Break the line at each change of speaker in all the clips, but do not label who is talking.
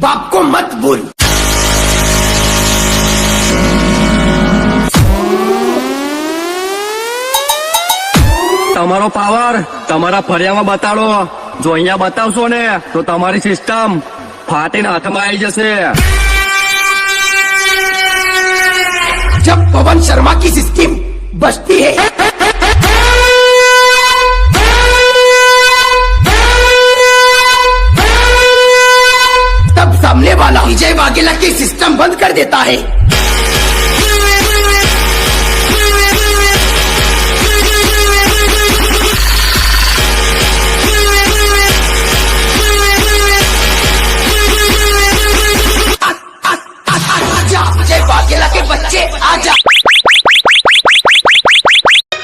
बाप को मत बोल।
તમારો પાવર તમારા ફરિયામાં બતાડો. જો અહીંયા બતાવશો ને તો તમારી સિસ્ટમ ફાટીને હાથમાં આવી જશે.
जब पवन शर्मा की सिस्टम बजती है तब सामने वाला विजय वाघेला की सिस्टम बंद कर देता है। विजय वाघेला के बच्चे आजा।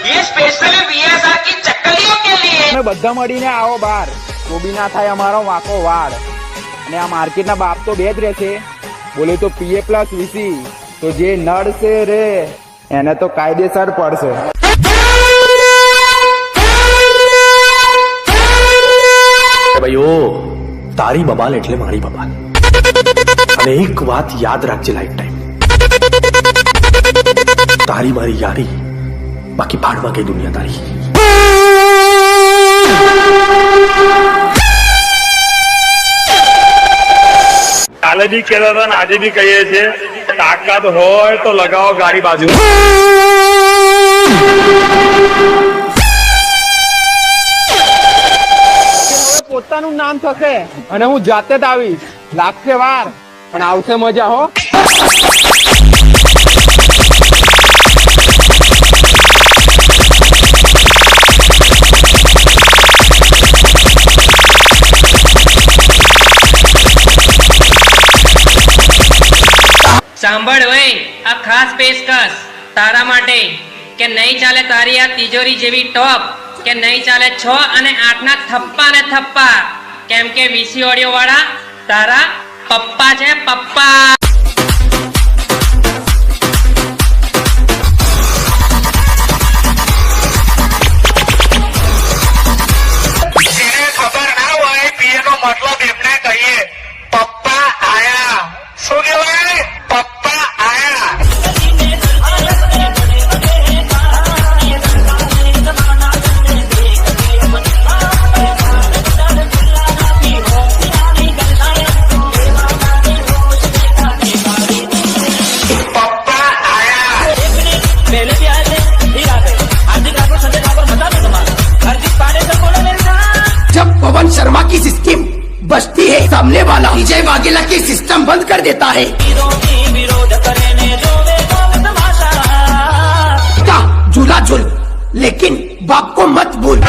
ये स्पेशली वीएसआर की चक्कलियों के लिए।
તમે બધા મળીને આવો બાર, તો બી ના થાય અમારો વાંકો વાળ. અને આ માર્કેટના બાપ તો બે જ રહેશે, બોલે તો પીએ પ્લસ વીસી. તો જે નડશે રે એને તો કાયદેસર પડશે.
ભાઈઓ, તારી બબાલ એટલે મારી બબાલ. અને એક વાત યાદ રાખજે લાઈફ ટાઈમ, તારી મારી યારી, બાકી ભાડમાં ગઈ દુનિયા તારી.
કાલે બી કહેતા હતા ને આજે બી કહીએ છીએ, તાકાત હોય તો લગાવો ગાડી બાજુ.
પોતાનું નામ થશે અને હું જાતે જ આવીશ. લાગશે વાર પણ આવશે મજા હો.
સાંભળ ભાઈ, આ ખાસ પેશકશ તારા માટે કે નહીં ચાલે તારી આ તિજોરી જેવી ટોપ, કે નહીં ચાલે 6 અને 8 ના થપ્પા ને થપ્પા, કેમ કે વીસી ઓડિયો વાળા તારા પપ્પા છે પપ્પા. જેને ખબર ના હોય પીએ નો મતલબ એમને કહીએ પપ્પા આયા. શું કહેવાય? પપ્પા આયા.
जब पवन शर्मा की सिस्टम बजती है सामने वाला विजय वाघेला की सिस्टम बंद कर देता है। झूला झूल लेकिन बाप को मत भूल।